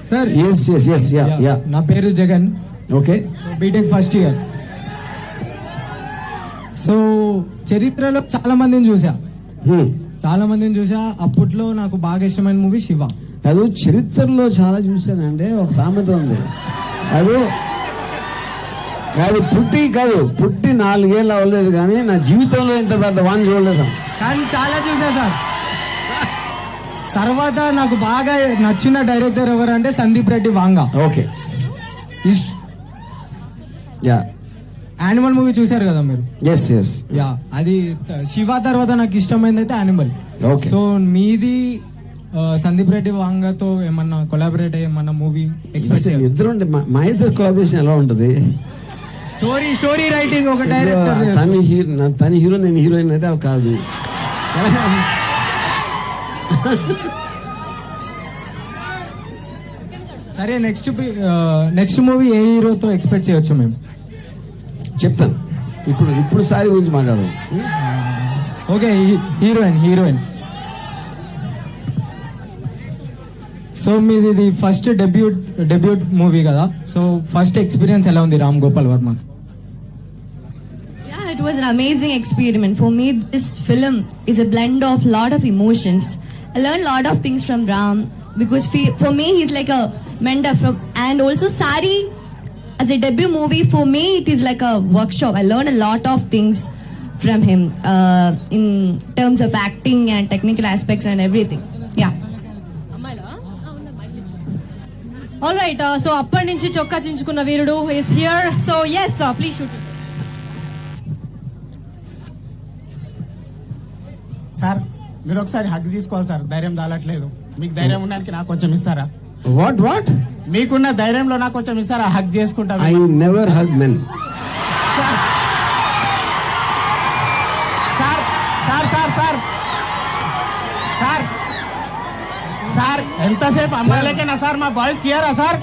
Sir యా నా పేరు Jagan. Okay. BTech first year. So చరిత్రలో చాలా మందిని చూసా. అప్పట్లో నాకు బాగా ఇష్టమైన మూవీ శివ. అది చరిత్రలో చాలా చూశానంటే ఒక సామెత ఉంది. అది పుట్టి 4 ఏళ్ళు అవ్వలేదు కానీ నా జీవితంలో ఇంత పెద్ద వాన్ చూడలేదు. కానీ చాలా చూసా సార్. తర్వాత నాకు బాగా నచ్చిన డైరెక్టర్ ఎవరంటే సందీప్ రెడ్డి వాంగా. ఓకే. యానిమల్ మూవీ చూసారు కదా మీరు? ఎస్. యా, అది శివ తర్వాత నాకు ఇష్టమైంది అయితే యానిమల్. సో మీది సందీప్ రెడ్డి వాంగాతో ఏమన్నా కొలాబరేట్ అయ్యి ఏమన్నా మూవీ ఎక్స్పెక్ట్? ఇద్దరు మా ఇద్దరు కొలాబరేషన్ ఎలా ఉంటుంది? స్టోరీ రైటింగ్ ఒక డైరెక్టర్, తన హీరో నేను హీరోయిన్ అయితే అవి కాదు. సరే, నెక్స్ట్ మూవీ ఏ హీరోతో ఎక్స్పెక్ట్ చేయొచ్చు మేము? చెప్తాను. ఇప్పుడు సారీ గురించి మాట్లాడదాం. Okay, heroine. సో మీది ఇది ఫస్ట్ డెబ్యూట్ మూవీ కదా, సో ఫస్ట్ ఎక్స్పీరియన్స్ ఎలా ఉంది Ram Gopal Varma? Yeah, it was an amazing experiment. For me, this film is a blend of lot of emotions. I learned a lot of things from Ram because for me he's like a mentor and also Sari as a debut movie for me it is like a workshop. I learned a lot of things from him in terms of acting and technical aspects and everything. Yeah. All right, so అప్పటి నుంచి చొక్కా చించుకున్న వీరుడు is here. So yes, please shoot. Sir మీరు ఒకసారి hug తీసుకోవాలి sir. ధైర్యం దాలట్లేదు. మీకు ధైర్యం ఉండడానికి నాకు కొంచెం ఇస్తారా? వాట్ మీకున్న ధైర్యంలో నాకు కొంచెం ఇస్తారా? హగ్ చేసుకుంటా. I never hug men. Sir ఎంతసేపు అమ్మాయిలకేనా సార్? మా బాయ్స్ కియారా సార్?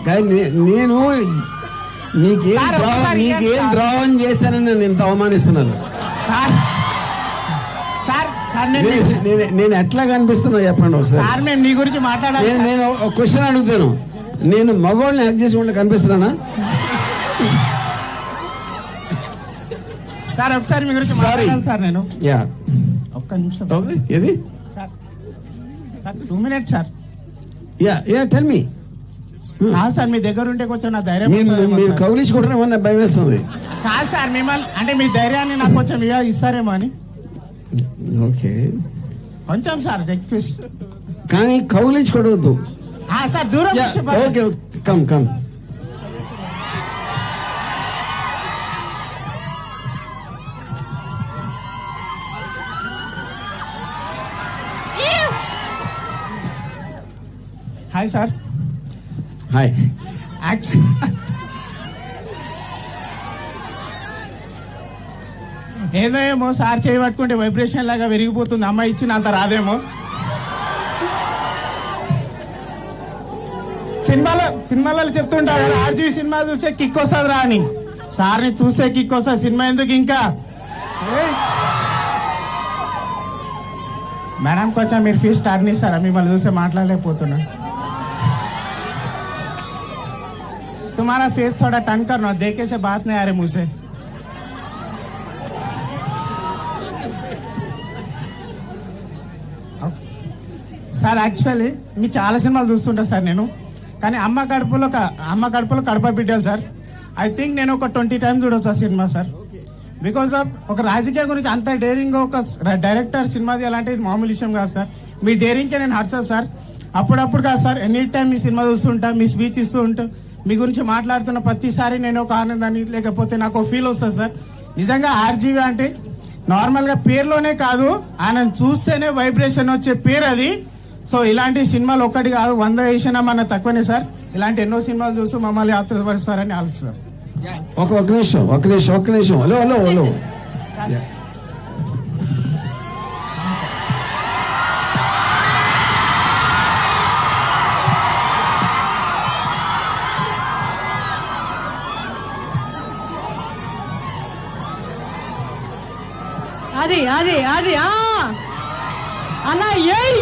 నేను నీకేం ద్రోహం చేశానని నన్ను ఇంత అవమానిస్తున్నాను సార్. నేను ఎట్లా కనిపిస్తున్నా చెప్పండి ఒకసారి. సార్ మేము నీ గురించి మాట్లాడాలి. నేను ఒక క్వశ్చన్ అడుగుతాను. నేను మగవాళ్ళని హక్ చేసి ఉంటే కనిపిస్తున్నానా? సార్ ఒకసారి మీ గురించి మాట్లాడాలి సార్. నేను ఒక్క నిమిషం. ఏది సార్? 2 minutes సార్. Tell me. సార్ మీ దగ్గర ఉంటే కొంచెం నా ధైర్యం. మీరు కౌలించుకుంటారేమో భయం వేస్తుంది. కాదు సార్, మిమ్మల్ని అంటే మీ ధైర్యాన్ని నాకు కొంచెం ఇస్తారేమో అని. ఓకే, కొంచెం సార్ రిక్వెస్ట్. కానీ కౌలించుకోవద్దు సార్. దూరం okay, come. Hi sir. Hi. ఏమో సార్ చేయి పట్టుకుంటే వైబ్రేషన్ లాగా విరిగిపోతుంది. అమ్మాయి ఇచ్చిన అంత రాదేమో. సినిమాలలో చెప్తుంటారు ఆర్జీ సినిమా చూస్తే కిక్ వస్తుంది రా అని. సార్ని చూస్తే కిక్ వస్తుంది. సినిమా ఎందుకు ఇంకా? మేడం కొంచెం మీరు ఫీజు స్టార్ట్ ఇస్తారా? మిమ్మల్ని చూస్తే మాట్లాడలేకపోతున్నా. तुम्हारा फेस थोड़ा टर्न करना, देखे से बात नहीं आ रही मुंह से. సార్ యాక్చువల్లీ మీ చాలా సినిమాలు చూస్తుంటా సార్ నేను. కానీ అమ్మ కడుపులో కడప బిడ్డలు సార్. ఐ థింక్ నేను ఒక 20 times చూడొచ్చు ఆ సినిమా సార్. బికాస్ ఆఫ్ ఒక రాజకీయ గురించి అంత డేరింగ్ ఒక డైరెక్టర్ సినిమా తీయాలంటే ఇది మామూలు విషయం కాదు సార్. మీ డేరింగ్కే నేను హర్ట్స్ సార్. అప్పుడప్పుడు కాదు సార్, ఎనీ టైం మీ సినిమా చూస్తుంటా, మీ స్పీచ్ ఇస్తూ ఉంటా, మీ గురించి మాట్లాడుతున్న ప్రతిసారి నేను ఒక ఆనందాన్ని లేకపోతే నాకు ఒక ఫీల్ వస్తుంది సార్. నిజంగా ఆర్జీవి అంటే నార్మల్గా పేరులోనే కాదు, ఆయన చూస్తేనే వైబ్రేషన్ వచ్చే పేరు అది. సో ఇలాంటి సినిమాలు ఒక్కటి కాదు, 100 వేసినా మన తక్కువనే సార్. ఇలాంటి ఎన్నో సినిమాలు చూస్తూ మమ్మల్ని ఆత్మపరుస్తారని ఆలోచిస్తారు. ఒక నిమిషం. హలో. అది అన్న ఏయ్